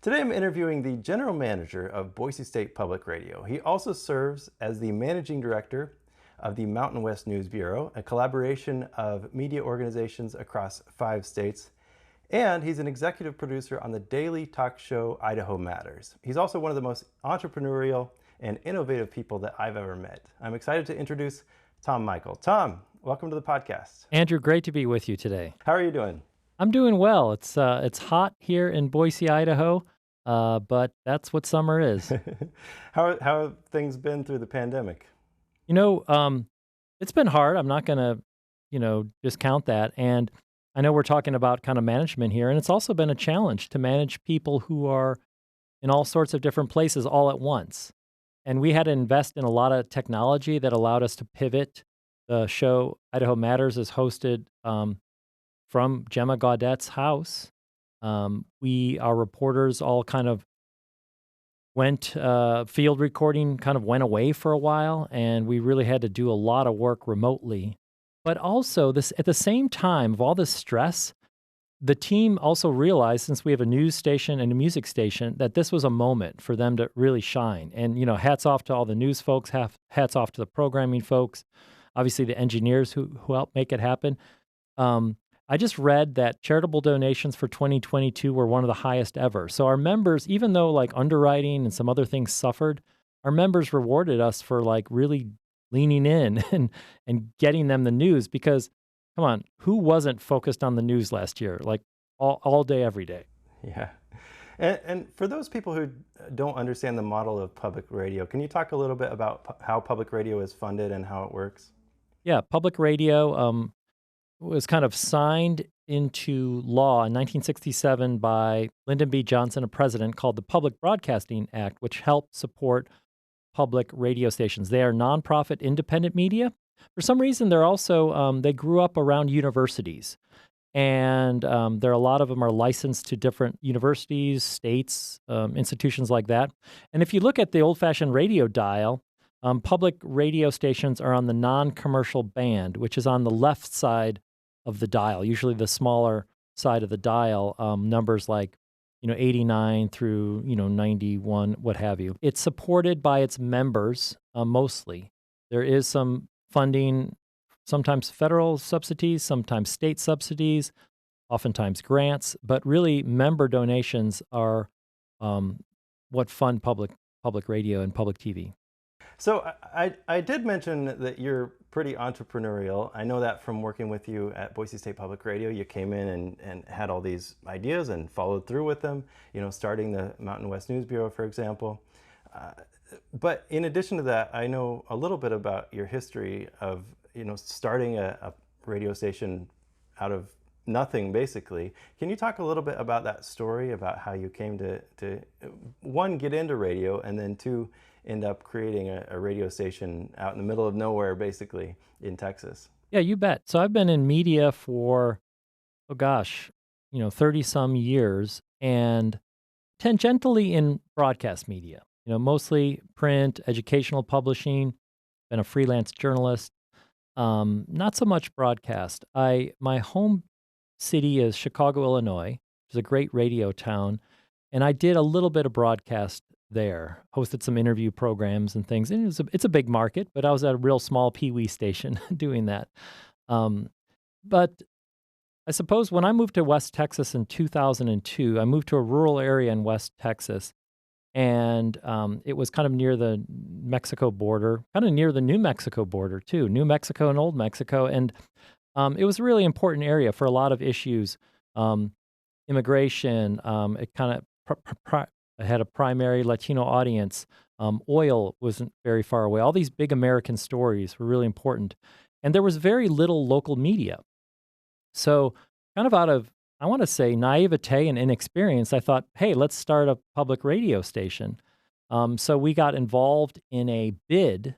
Today I'm interviewing the general manager of Boise State Public Radio. He also serves as the managing director of the Mountain West News Bureau, a collaboration of media organizations across 5 states. And he's an executive producer on the daily talk show Idaho Matters. He's also one of the most entrepreneurial and innovative people that I've ever met. I'm excited to introduce Tom Michael. Tom, welcome to the podcast. Andrew, great to be with you today. How are you doing? I'm doing well. It's hot here in Boise, Idaho, but that's what summer is. How have things been through the pandemic? You know, it's been hard. I'm not gonna, discount that. And I know we're talking about kind of management here, and it's also been a challenge to manage people who are in all sorts of different places all at once. And we had to invest in a lot of technology that allowed us to pivot. The show Idaho Matters is hosted from Gemma Gaudette's house. Our reporters all kind of went, field recording kind of went away for a while, and we really had to do a lot of work remotely. But also, this at the same time of all this stress, the team also realized, since we have a news station and a music station, that this was a moment for them to really shine. And, hats off to all the news folks, hats off to the programming folks, obviously the engineers who helped make it happen. I just read that charitable donations for 2022 were one of the highest ever. So our members, even though like underwriting and some other things suffered, our members rewarded us for like really leaning in and getting them the news, because come on, who wasn't focused on the news last year? Like all day, every day. Yeah. And for those people who don't understand the model of public radio, can you talk a little bit about how public radio is funded and how it works? Yeah, public radio was kind of signed into law in 1967 by Lyndon B. Johnson, a president, called the Public Broadcasting Act, which helped support public radio stations. They are nonprofit independent media. For some reason, they're also, they grew up around universities. And a lot of them are licensed to different universities, states, institutions like that. And if you look at the old-fashioned radio dial, public radio stations are on the non-commercial band, which is on the left side of the dial, usually the smaller side of the dial, numbers like 89 through 91, what have you. It's supported by its members mostly. There is some funding, sometimes federal subsidies, sometimes state subsidies, oftentimes grants, but really member donations are what fund public radio and public TV. So I did mention that you're pretty entrepreneurial. I know that from working with you at Boise State Public Radio. You came in and had all these ideas and followed through with them, starting the Mountain West News Bureau, for example. But in addition to that, I know a little bit about your history of, starting a radio station out of nothing, basically. Can you talk a little bit about that story, about how you came to one, get into radio, and then two, end up creating a radio station out in the middle of nowhere, basically, in Texas? Yeah, you bet. So I've been in media for, 30 some years, and tangentially in broadcast media, mostly print, educational publishing, been a freelance journalist, not so much broadcast. My home city is Chicago, Illinois, which is a great radio town, and I did a little bit of broadcast there, hosted some interview programs and things. And it's a big market, but I was at a real small peewee station doing that. But I suppose when I moved to West Texas in 2002, I moved to a rural area in West Texas, and it was kind of near the Mexico border, kind of near the New Mexico border too, New Mexico and Old Mexico. And it was a really important area for a lot of issues, immigration. It kind of had a primary Latino audience. Oil wasn't very far away. All these big American stories were really important. And there was very little local media. So kind of out of, I want to say, naivete and inexperience, I thought, hey, let's start a public radio station. So we got involved in a bid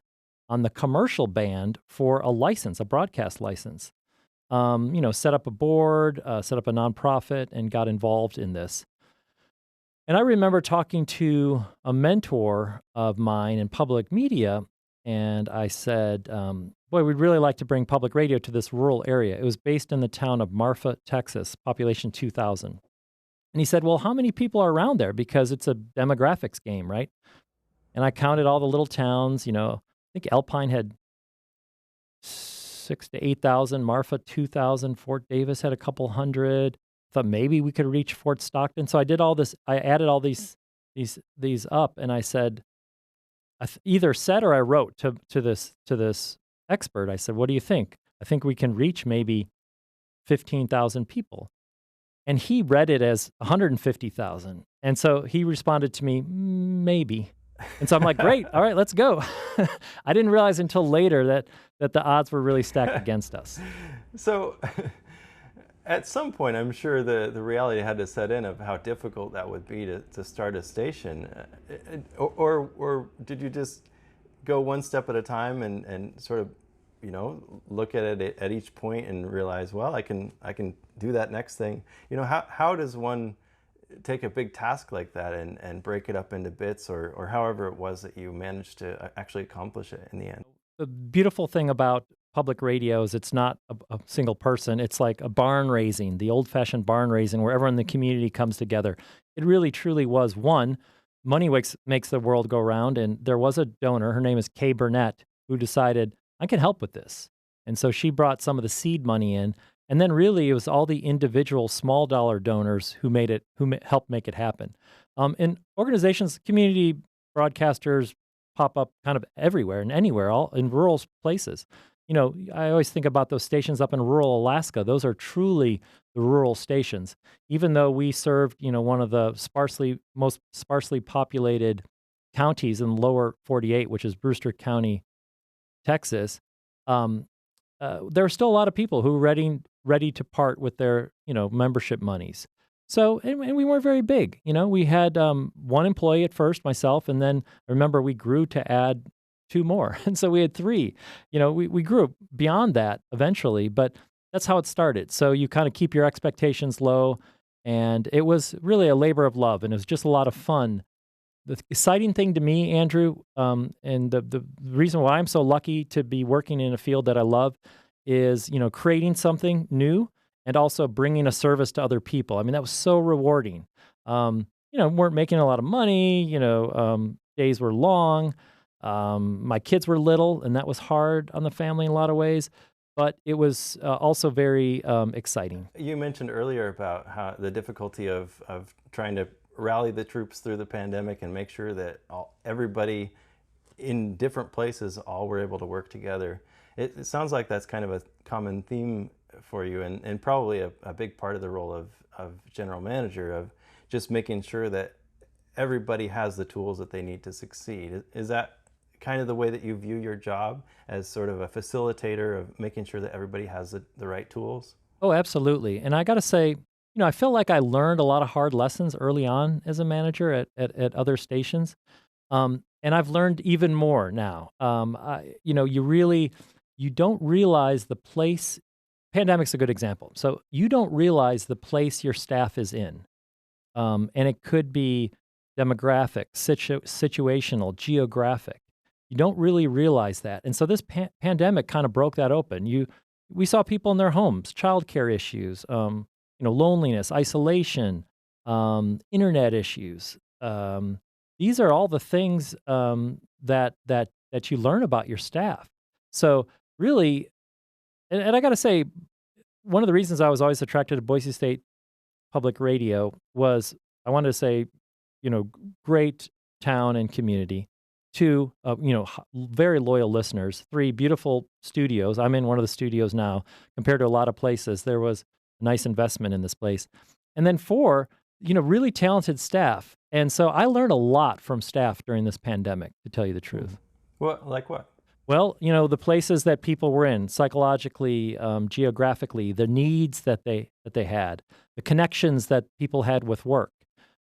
on the commercial band for a license, a broadcast license. Set up a board, set up a nonprofit, and got involved in this. And I remember talking to a mentor of mine in public media, and I said, boy, we'd really like to bring public radio to this rural area. It was based in the town of Marfa, Texas, population 2,000. And he said, "Well, how many people are around there? Because it's a demographics game, right?" And I counted all the little towns. I think Alpine had 6 to 8,000, Marfa 2,000, Fort Davis had a couple hundred. Thought maybe we could reach Fort Stockton. So I did all this. I added all these up, and I said, either said or I wrote to this expert. I said, "What do you think? I think we can reach maybe 15,000 people." And he read it as 150,000. And so he responded to me, maybe. And so I'm like, great, all right, let's go. I didn't realize until later that the odds were really stacked against us. So at some point, I'm sure the reality had to set in of how difficult that would be to start a station. Or did you just go one step at a time and sort of, look at it at each point and realize, well, I can do that next thing. How does one take a big task like that and break it up into bits, or however it was that you managed to actually accomplish it in the end? The beautiful thing about public radio is it's not a single person. It's like a barn raising, the old-fashioned barn raising where everyone in the community comes together. It really, truly was one. Money makes the world go round, and there was a donor. Her name is Kay Burnett, who decided, I can help with this. And so she brought some of the seed money in. And then really it was all the individual small dollar donors who helped make it happen. And organizations, community broadcasters pop up kind of everywhere and anywhere, all in rural places. I always think about those stations up in rural Alaska. Those are truly the rural stations. Even though we served, one of the most sparsely populated counties in the lower 48, which is Brewster County, Texas, there are still a lot of people who are ready to part with their, membership monies. So, and we weren't very big. We had one employee at first, myself, and then I remember we grew to add two more. And so we had three. We grew beyond that eventually, but that's how it started. So you kind of keep your expectations low, and it was really a labor of love, and it was just a lot of fun. The exciting thing to me, Andrew, and the reason why I'm so lucky to be working in a field that I love is, creating something new and also bringing a service to other people. I mean, that was so rewarding. Weren't making a lot of money, days were long. My kids were little, and that was hard on the family in a lot of ways, but it was also very exciting. You mentioned earlier about how the difficulty of trying to rally the troops through the pandemic and make sure that everybody in different places all were able to work together. It sounds like that's kind of a common theme for you, and probably a big part of the role of general manager, of just making sure that everybody has the tools that they need to succeed. Is that kind of the way that you view your job, as sort of a facilitator of making sure that everybody has the right tools? Oh, absolutely. And I got to say, I feel like I learned a lot of hard lessons early on as a manager at other stations. And I've learned even more now. You don't realize the place, pandemic's a good example. So you don't realize the place your staff is in. And it could be demographic, situational, geographic. You don't really realize that. And so this pandemic kind of broke that open. We saw people in their homes, childcare issues, loneliness, isolation, internet issues. These are all the things that you learn about your staff. So really, and I got to say, one of the reasons I was always attracted to Boise State Public Radio was I wanted to say, great town and community. Two, very loyal listeners. Three, beautiful studios. I'm in one of the studios now. Compared to a lot of places, there was a nice investment in this place. And then four, really talented staff. And so I learned a lot from staff during this pandemic, to tell you the truth. What, like what? Well, the places that people were in, psychologically, geographically, the needs that they had, the connections that people had with work.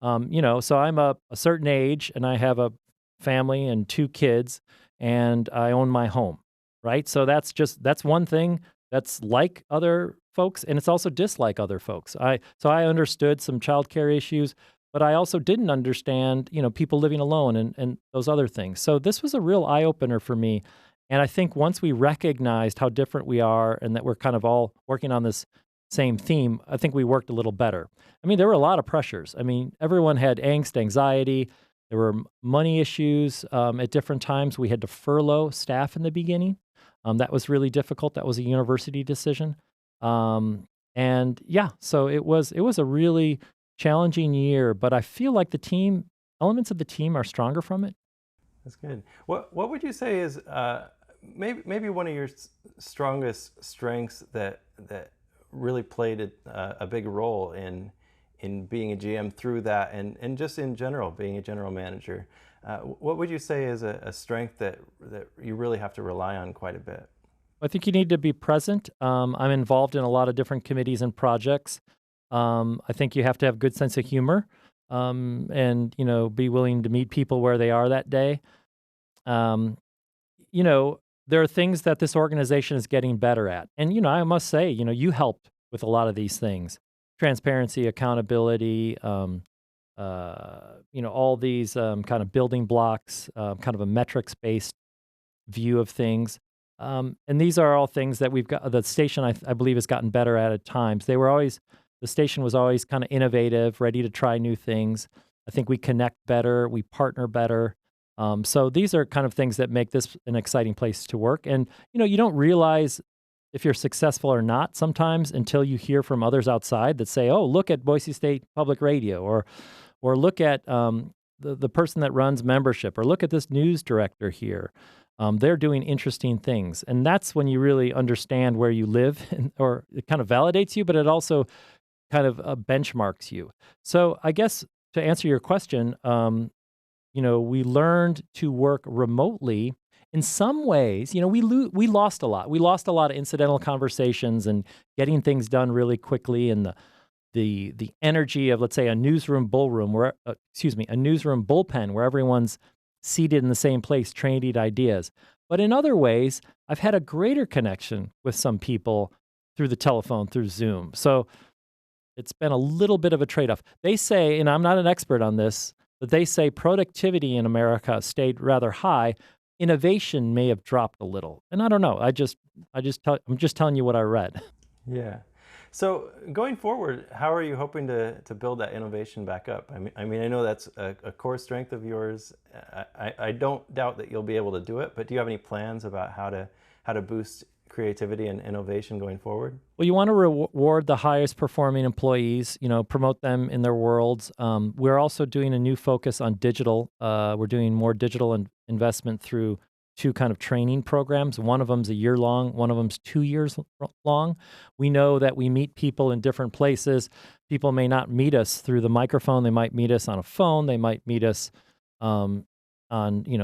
So I'm a certain age, and I have a family and two kids, and I own my home, right? So that's one thing that's like other folks, and it's also dislike other folks. So I understood some childcare issues, but I also didn't understand, people living alone and those other things. So this was a real eye-opener for me. And I think once we recognized how different we are and that we're kind of all working on this same theme, I think we worked a little better. I mean, there were a lot of pressures. I mean, everyone had angst, anxiety. There were money issues at different times. We had to furlough staff in the beginning. That was really difficult. That was a university decision. And yeah, so it was a really challenging year, but I feel like the team elements of the team are stronger from it. That's good. What would you say is maybe one of your strongest strengths that really played a big role in being a GM through that, and just in general being a general manager? What would you say is a strength that you really have to rely on quite a bit? I think you need to be present. I'm involved in a lot of different committees and projects. I think you have to have good sense of humor, and be willing to meet people where they are that day. Um, there are things that this organization is getting better at, and I must say, you helped with a lot of these things: transparency, accountability. All these kind of building blocks, kind of a metrics based view of things. And these are all things that we've got. The station, I believe, has gotten better at times. The station was always kind of innovative, ready to try new things. I think we connect better, we partner better. So these are kind of things that make this an exciting place to work. And, you don't realize if you're successful or not sometimes until you hear from others outside that say, oh, look at Boise State Public Radio, or look at the person that runs membership, or look at this news director here. They're doing interesting things. And that's when you really understand where you live, or it kind of validates you, but it also kind of benchmarks you. So I guess to answer your question, we learned to work remotely. In some ways, we lost a lot. We lost a lot of incidental conversations and getting things done really quickly, and the energy of, let's say, a newsroom bullroom, a newsroom bullpen where everyone's seated in the same place, trading ideas. But in other ways, I've had a greater connection with some people through the telephone, through Zoom. So it's been a little bit of a trade-off. They say, and I'm not an expert on this, but they say productivity in America stayed rather high. Innovation may have dropped a little. And I don't know. I'm just telling you what I read. Yeah. So going forward, how are you hoping to build that innovation back up? I mean, I know that's a core strength of yours. I don't doubt that you'll be able to do it, but do you have any plans about how to boost creativity and innovation going forward? Well, you want to reward the highest performing employees, promote them in their worlds. We're also doing a new focus on digital. We're doing more digital investment through two kind of training programs. One of them's a year long, one of them's 2 years long. We know that we meet people in different places. People may not meet us through the microphone. They might meet us on a phone. They might meet us on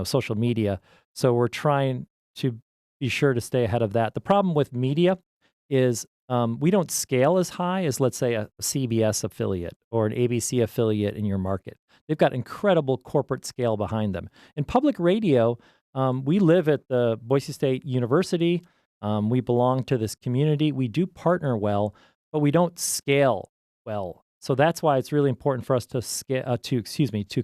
social media. So we're trying to be sure to stay ahead of that. The problem with media is we don't scale as high as, let's say, a CBS affiliate or an ABC affiliate in your market. They've got incredible corporate scale behind them. In public radio, we live at the Boise State University. We belong to this community. We do partner well, but we don't scale well. So that's why it's really important for us to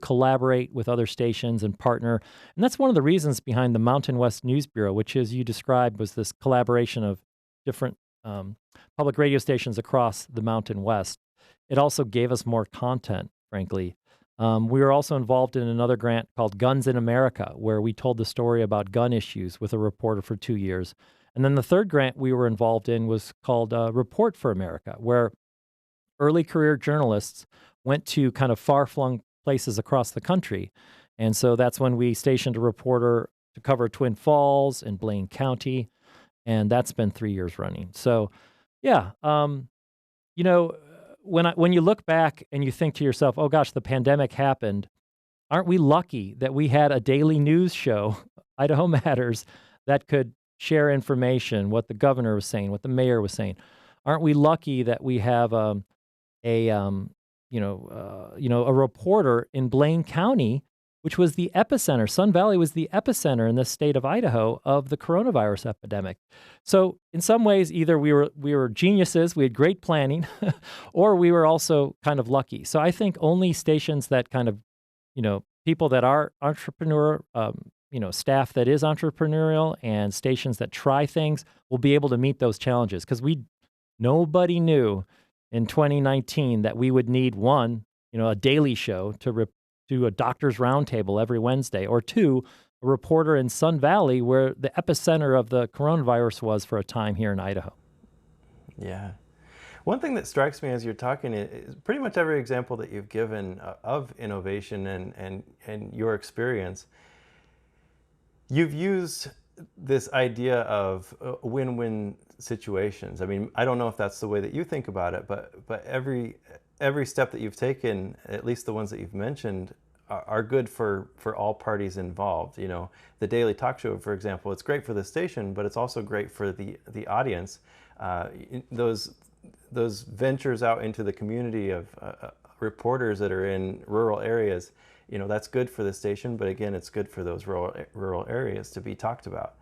collaborate with other stations and partner. And that's one of the reasons behind the Mountain West News Bureau, which, as you described, was this collaboration of different public radio stations across the Mountain West. It also gave us more content, frankly. We were also involved in another grant called Guns in America, where we told the story about gun issues with a reporter for 2 years. And then the third grant we were involved in was called Report for America, where early career journalists went to kind of far-flung places across the country. And so that's when we stationed a reporter to cover Twin Falls and Blaine County, and that's been 3 years running. So, yeah, you know, when you look back and you think to yourself, "Oh gosh, the pandemic happened," aren't we lucky that we had a daily news show, Idaho Matters, that could share information, what the governor was saying, what the mayor was saying? Aren't we lucky that we have a a reporter in Blaine County, which was the epicenter. Sun Valley was the epicenter in the state of Idaho of the coronavirus epidemic. So in some ways, either we were geniuses, we had great planning, or we were also kind of lucky. So I think only stations that kind of, people that are entrepreneur, staff that is entrepreneurial, and stations that try things will be able to meet those challenges, because Nobody knew in 2019 that we would need one, a daily show to do a doctor's roundtable every Wednesday, or two, a reporter in Sun Valley where the epicenter of the coronavirus was for a time here in Idaho. Yeah. One thing that strikes me as you're talking is pretty much every example that you've given of innovation and your experience. You've used this idea of win-win situations. I mean, I don't know if that's the way that you think about it, but every step that you've taken, at least the ones that you've mentioned, are good for all parties involved. You know, the daily talk show, for example, it's great for the station, but it's also great for the audience. Those ventures out into the community of reporters that are in rural areas, you know, that's good for the station, but again, it's good for those rural areas to be talked about.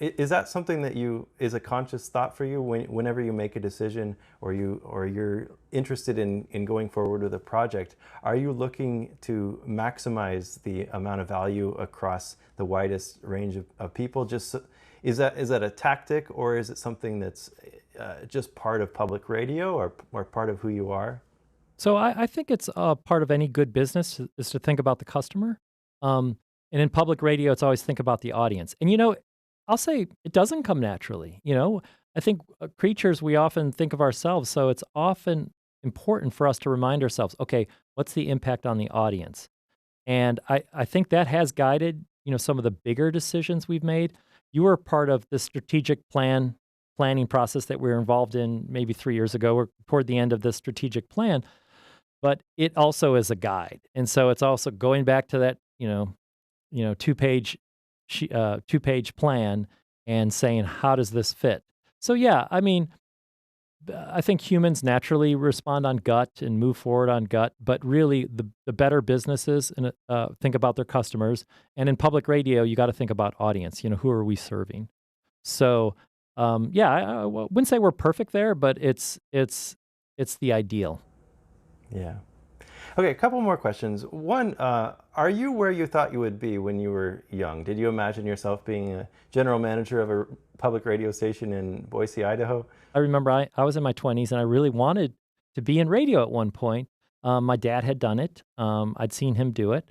Is that something that is a conscious thought for you whenever you make a decision, or you're interested in going forward with a project? Are you looking to maximize the amount of value across the widest range of people? Is that a tactic, or is it something that's just part of public radio, or part of who you are? So I think it's a part of any good business is to think about the customer. And in public radio, it's always think about the audience. And I'll say it doesn't come naturally. I think creatures, we often think of ourselves. So it's often important for us to remind ourselves, okay, what's the impact on the audience? And I think that has guided, some of the bigger decisions we've made. You were part of the strategic planning process that we were involved in maybe 3 years ago. We're toward the end of this strategic plan, but it also is a guide. And so it's also going back to that, two-page two-page plan and saying, how does this fit? So yeah, I mean, I think humans naturally respond on gut and move forward on gut, but really the better businesses think about their customers. And in public radio, you got to think about audience. Who are we serving? So yeah, I wouldn't say we're perfect there, but it's the ideal. Yeah. Okay, a couple more questions. One, are you where you thought you would be when you were young? Did you imagine yourself being a general manager of a public radio station in Boise, Idaho? I remember I was in my 20s and I really wanted to be in radio at one point. My dad had done it. I'd seen him do it.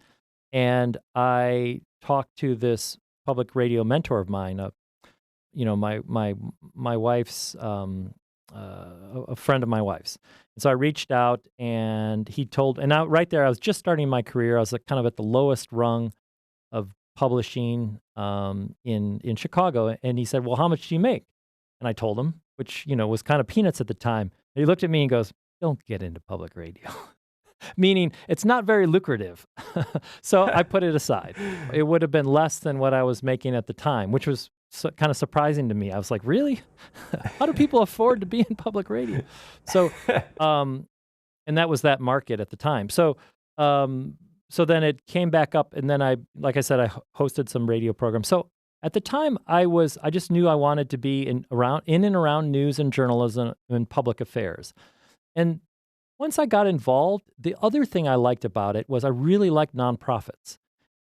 And I talked to this public radio mentor of mine, my wife's, a friend of my wife's. And so I reached out and right there, I was just starting my career. I was kind of at the lowest rung of publishing in Chicago. And he said, well, how much do you make? And I told him, which, was kind of peanuts at the time. And he looked at me and goes, don't get into public radio. Meaning it's not very lucrative. So I put it aside. It would have been less than what I was making at the time, which was kind of surprising to me. I was like, really? How do people afford to be in public radio? So, and that was that market at the time. So, so then it came back up, and then like I said, I hosted some radio programs. So at the time, I just knew I wanted to be in and around news and journalism and public affairs. And once I got involved, the other thing I liked about it was I really liked nonprofits.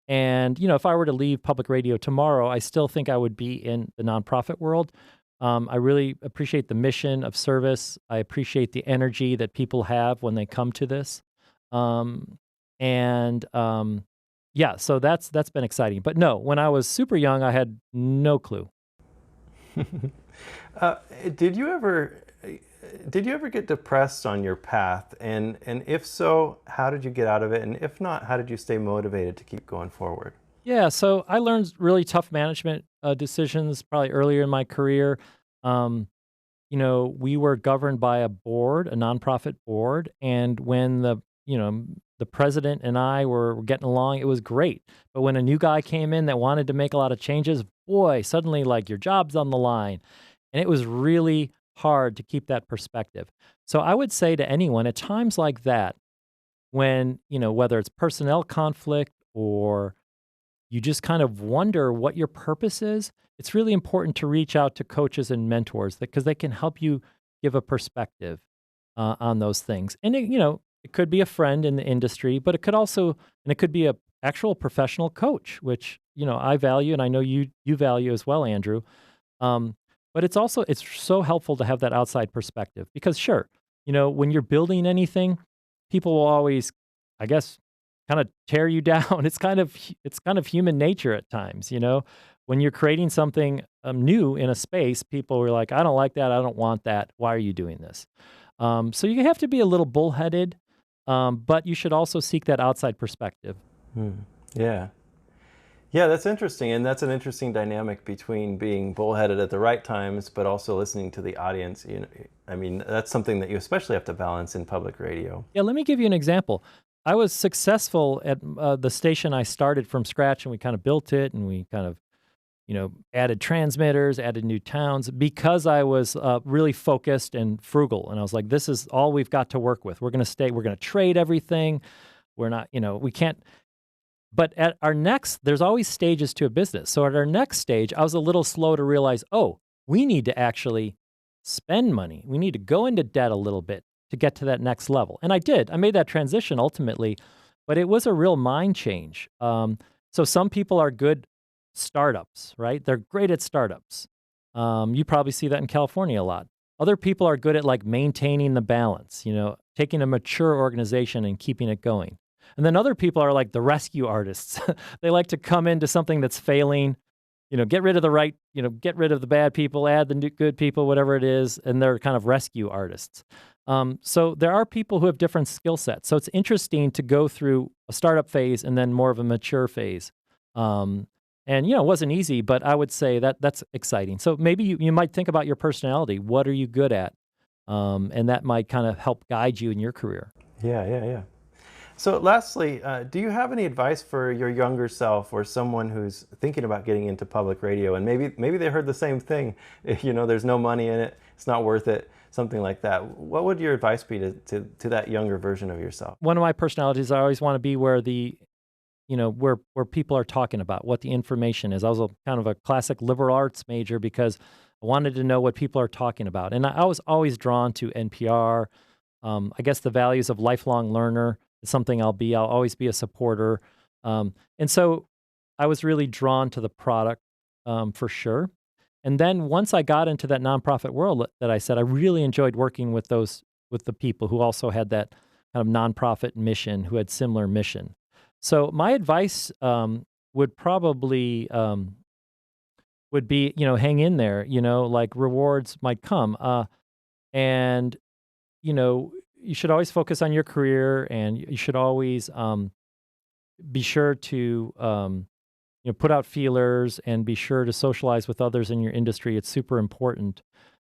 And, if I were to leave public radio tomorrow, I still think I would be in the nonprofit world. I really appreciate the mission of service. I appreciate the energy that people have when they come to this. Yeah, so that's been exciting. But no, when I was super young, I had no clue. Did you ever get depressed on your path? And if so, how did you get out of it? And if not, how did you stay motivated to keep going forward? Yeah, so I learned really tough management decisions probably earlier in my career. We were governed by a board, a nonprofit board, and when the president and I were getting along, it was great. But when a new guy came in that wanted to make a lot of changes, boy, suddenly like your job's on the line. And it was really hard to keep that perspective. So I would say to anyone at times like that, when, whether it's personnel conflict or you just kind of wonder what your purpose is, it's really important to reach out to coaches and mentors because they can help you give a perspective on those things. And, it could be a friend in the industry, but it could be a actual professional coach, which, I value and I know you value as well, Andrew. But it's so helpful to have that outside perspective because sure, when you're building anything, people will always, I guess, kind of tear you down. It's kind of human nature at times, When you're creating something new in a space, people are like, "I don't like that. I don't want that. Why are you doing this?" So you have to be a little bullheaded, but you should also seek that outside perspective. Hmm. Yeah. Yeah, that's interesting. And that's an interesting dynamic between being bullheaded at the right times, but also listening to the audience. I mean, that's something that you especially have to balance in public radio. Yeah, let me give you an example. I was successful at the station I started from scratch, and we kind of built it, and we kind of added transmitters, added new towns because I was really focused and frugal. And I was like, this is all we've got to work with. We're going to trade everything. We're not, we can't. But at our next, there's always stages to a business. So at our next stage, I was a little slow to realize, oh, we need to actually spend money. We need to go into debt a little bit to get to that next level. And I did. I made that transition ultimately, but it was a real mind change. So some people are good startups, right? They're great at startups. You probably see that in California a lot. Other people are good at like maintaining the balance, taking a mature organization and keeping it going. And then other people are like the rescue artists. They like to come into something that's failing, get rid of get rid of the bad people, add the new good people, whatever it is, and they're kind of rescue artists. So there are people who have different skill sets. So it's interesting to go through a startup phase and then more of a mature phase. And it wasn't easy, but I would say that that's exciting. So maybe you might think about your personality. What are you good at? And that might kind of help guide you in your career. Yeah, yeah, yeah. So lastly, do you have any advice for your younger self or someone who's thinking about getting into public radio and maybe they heard the same thing, there's no money in it, it's not worth it, something like that. What would your advice be to that younger version of yourself? One of my personalities, I always want to be where where people are talking about what the information is. I was kind of a classic liberal arts major because I wanted to know what people are talking about. And I was always drawn to NPR. I guess the values of lifelong learner is something I'll always be a supporter. And so I was really drawn to the product for sure. And then once I got into that nonprofit world that I said, I really enjoyed working with the people who also had that kind of nonprofit mission, who had similar mission. So my advice would probably would be, hang in there, like rewards might come. And, you should always focus on your career and you should always be sure to, put out feelers and be sure to socialize with others in your industry. It's super important.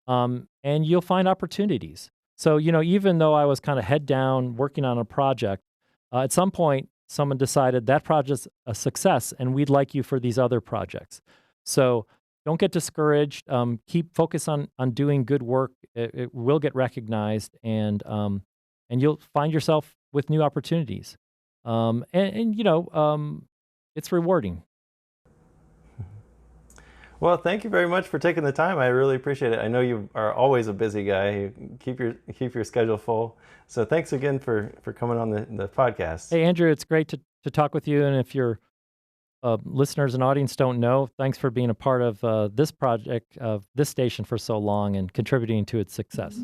And you'll find opportunities. So, even though I was kind of head down working on a project, at some point, someone decided that project's a success and we'd like you for these other projects. So don't get discouraged. Keep focus on doing good work. It will get recognized and you'll find yourself with new opportunities. It's rewarding. Well, thank you very much for taking the time. I really appreciate it. I know you are always a busy guy. You keep your schedule full. So thanks again for coming on the podcast. Hey, Andrew, it's great to talk with you. And if your listeners and audience don't know, thanks for being a part of this project, of this station for so long and contributing to its success.